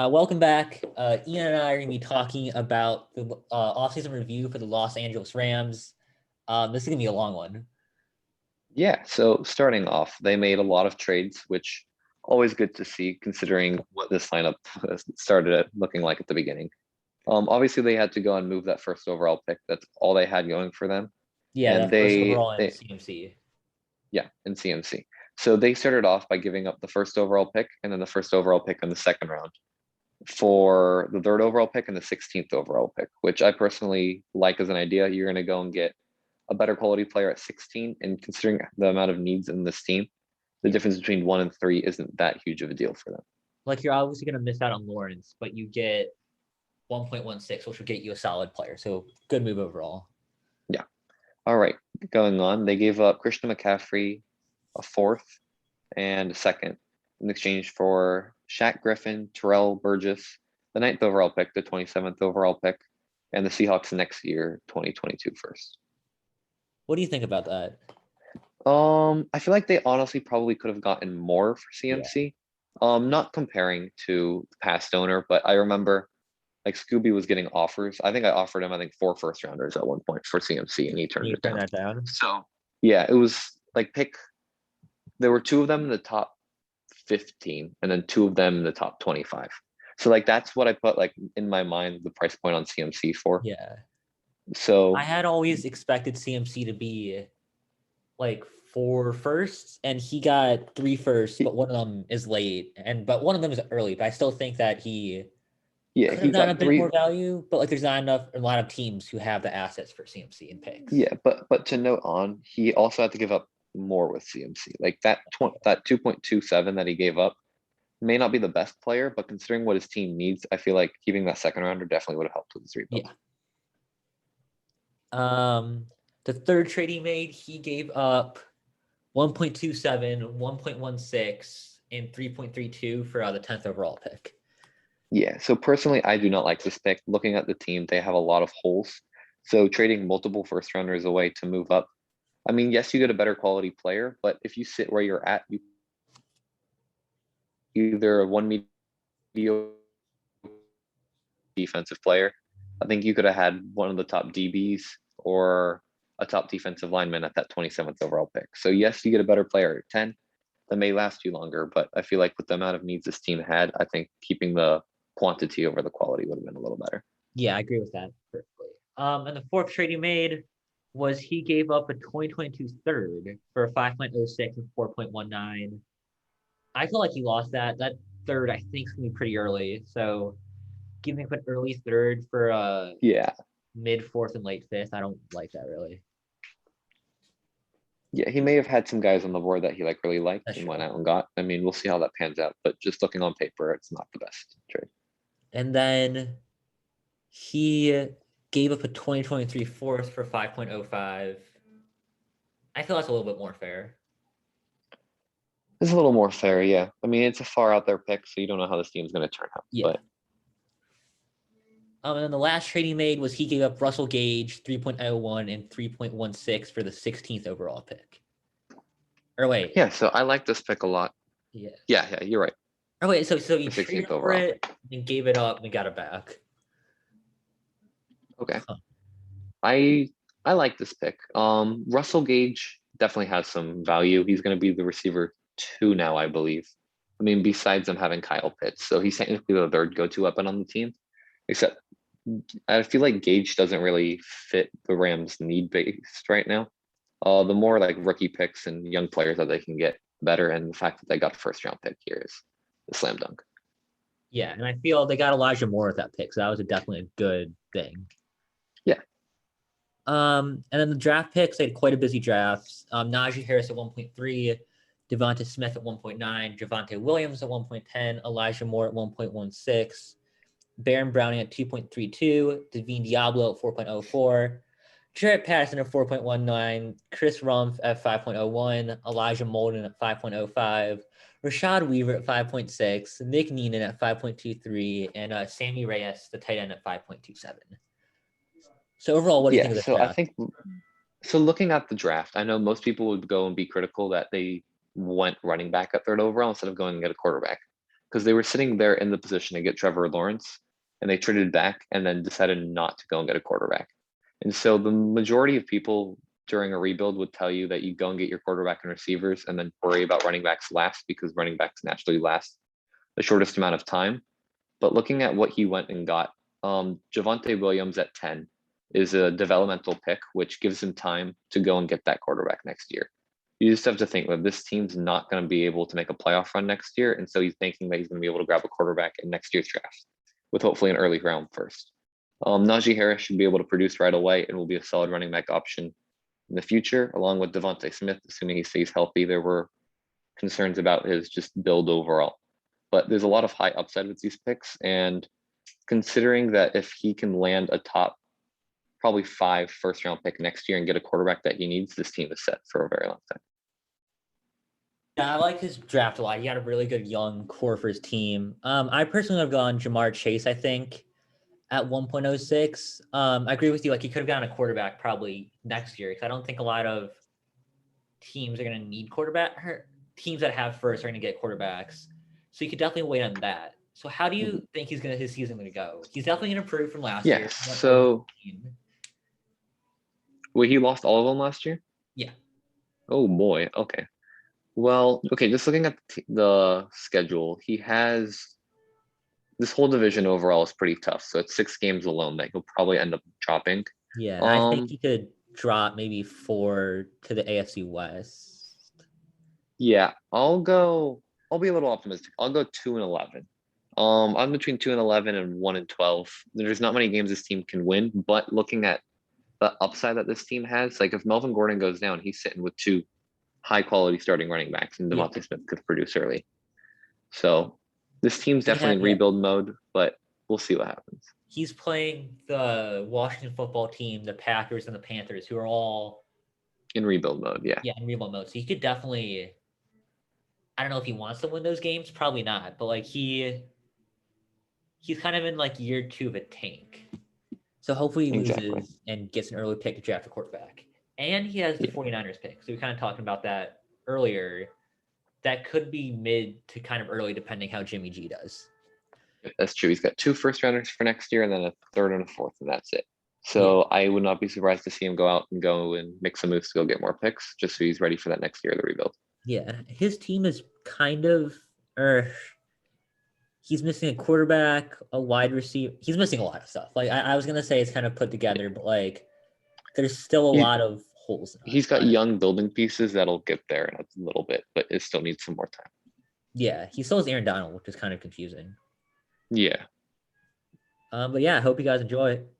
Welcome back. Ian and I are going to be talking about the offseason review for the Los Angeles Rams. This is going to be a long one. Yeah, so starting off, they made a lot of trades, which always good to see considering what this lineup started looking like at the beginning. Obviously they had to go and move that first overall pick. That's all they had going for them. Yeah, And that first they, overall in they CMC. yeah, in CMC. So they started off by giving up the first overall pick and then the first overall pick in the second round for the third overall pick and the 16th overall pick, which I personally like as an idea. You're going to go and get a better quality player at 16, and considering the amount of needs in this team, the difference between 1 and 3 isn't that huge of a deal for them. Like, you're obviously going to miss out on Lawrence, but you get 1.16, which will get you a solid player. So good move overall. Yeah. All right. Going on, they gave up Christian McCaffrey, a fourth and a second in exchange for Shaq Griffin, Terrell Burgess, the 9th overall pick, the 27th overall pick, and the Seahawks next year, 2022 first. What do you think about that? I feel like they honestly probably could have gotten more for CMC. Not comparing to the past owner, but I remember like Scooby was getting offers. I think I offered him, I think 4 first rounders at one point for CMC, and he turned it down. That down. So yeah, it was like there were 2 of them in the top 15, and then 2 of them in the top 25. So like that's what I put like in my mind the price point on CMC for. Yeah. So I had always expected CMC to be like 4 firsts, and he got 3 firsts, but one of them is late, but one of them is early. But I still think that he yeah, could he have gotten a got bit 3. more value, but like there's not a lot of teams who have the assets for CMC and picks. Yeah, but to note on, he also had to give up more with CMC. Like that 2.27 that he gave up may not be the best player, but considering what his team needs, I feel like keeping that second rounder definitely would have helped with his rebuild. Yeah. The third trade he made, he gave up 1.27, 1.16, and 3.32 for the 10th overall pick. Yeah, so personally, I do not like this pick. Looking at the team, they have a lot of holes. So trading multiple first rounders away to move up. I mean, yes, you get a better quality player, but if you sit where you're at, you either one mediocre defensive player. I think you could have had one of the top DBs or a top defensive lineman at that 27th overall pick. So yes, you get a better player at 10 that may last you longer, but I feel like with the amount of needs this team had, I think keeping the quantity over the quality would have been a little better. Yeah, I agree with that perfectly. And the fourth trade he made was he gave up a 2022 third for a 5.06 and 4.19. I feel like he lost that. That third, I think, is going to be pretty early. So giving up an early third for a mid fourth and late fifth, I don't like that really. Yeah, he may have had some guys on the board that he like really liked and went out and got. I mean, we'll see how that pans out, but just looking on paper, it's not the best trade. And then he gave up a 2023 fourth for 5.05. I feel that's a little bit more fair. It's a little more fair, yeah. I mean, it's a far out there pick, so you don't know how this team's going to turn out. Yeah. But and then the last trade he made was he gave up Russell Gage 3.01 and 3.16 for the 16th overall pick. Or wait. Yeah, so I like this pick a lot. Yeah. Yeah, you're right. Oh wait, so you traded for it and gave it up and got it back. Okay. Huh. I like this pick. Russell Gage definitely has some value. He's going to be the receiver 2 now, I believe. I mean, besides him having Kyle Pitts, so he's technically the third go-to weapon on the team. Except I feel like Gage doesn't really fit the Rams' need base right now. The more like rookie picks and young players that they can get better, and the fact that they got a first round pick here is a slam dunk. Yeah, and I feel they got Elijah Moore with that pick, so that was definitely a good thing. Yeah. And then the draft picks, they had quite a busy draft. Najee Harris at 1.3, Devonta Smith at 1.9, Javonte Williams at 1.10, Elijah Moore at 1.16, Baron Browning at 2.32, Devine Diablo at 4.04, Jarrett Patterson at 4.19, Chris Rumpf at 5.01, Elijah Molden at 5.05, Rashad Weaver at 5.6, Nick Neenan at 5.23, and Sammy Reyes, the tight end, at 5.27. So overall, what do you think of this draft? I think, so looking at the draft, I know most people would go and be critical that they went running back at third overall instead of going and get a quarterback. because they were sitting there in the position to get Trevor Lawrence, and they traded back and then decided not to go and get a quarterback. And so the majority of people during a rebuild would tell you that you go and get your quarterback and receivers and then worry about running backs last because running backs naturally last the shortest amount of time. But looking at what he went and got, Javonte Williams at 10 is a developmental pick, which gives him time to go and get that quarterback next year. You just have to think that this team's not going to be able to make a playoff run next year. And so he's thinking that he's going to be able to grab a quarterback in next year's draft with hopefully an early round first. Najee Harris should be able to produce right away and will be a solid running back option in the future, along with Devontae Smith, assuming he stays healthy. There were concerns about his just build overall, but there's a lot of high upside with these picks. And considering that if he can land a top probably 5 first round pick next year and get a quarterback that he needs, this team is set for a very long time. Yeah, I like his draft a lot. He had a really good young core for his team. I personally have gone Jamar Chase, I think, at 1.06. I agree with you. Like, he could have gotten a quarterback probably next year because I don't think a lot of teams are going to need teams that have first are going to get quarterbacks. So you could definitely wait on that. So how do you think his season going to go? He's definitely going to improve from last year. Yes. So wait, he lost all of them last year? Yeah. Oh boy. Okay. Well, okay, just looking at the schedule, he has this whole division overall is pretty tough. So it's 6 games alone that he'll probably end up dropping. Yeah, I think he could drop maybe 4 to the AFC West. Yeah, I'll be a little optimistic. I'll go 2-11. I'm between 2-11 and 1-12. There's not many games this team can win, but looking at the upside that this team has, like if Melvin Gordon goes down, he's sitting with 2 high quality starting running backs, and Devontae Smith could produce early. So this team's definitely in rebuild mode, but we'll see what happens. He's playing the Washington football team, the Packers, and the Panthers, who are all in rebuild mode. Yeah. Yeah, in rebuild mode. So he could definitely. I don't know if he wants to win those games. Probably not. But like he's kind of in like year 2 of a tank. So hopefully he loses and gets an early pick to draft a quarterback. And he has the 49ers pick. So we were kind of talking about that earlier. That could be mid to kind of early, depending how Jimmy G does. That's true. He's got 2 first rounders for next year and then a 3rd and a 4th, and that's it. So I would not be surprised to see him go out and make some moves to go get more picks, just so he's ready for that next year of the rebuild. Yeah, his team is kind of, he's missing a quarterback, a wide receiver. He's missing a lot of stuff. Like I was gonna say, it's kind of put together, but like there's still a lot of holes. He's got young building pieces that'll get there in a little bit, but it still needs some more time. Yeah, he still has Aaron Donald, which is kind of confusing. Yeah. But yeah, I hope you guys enjoy it.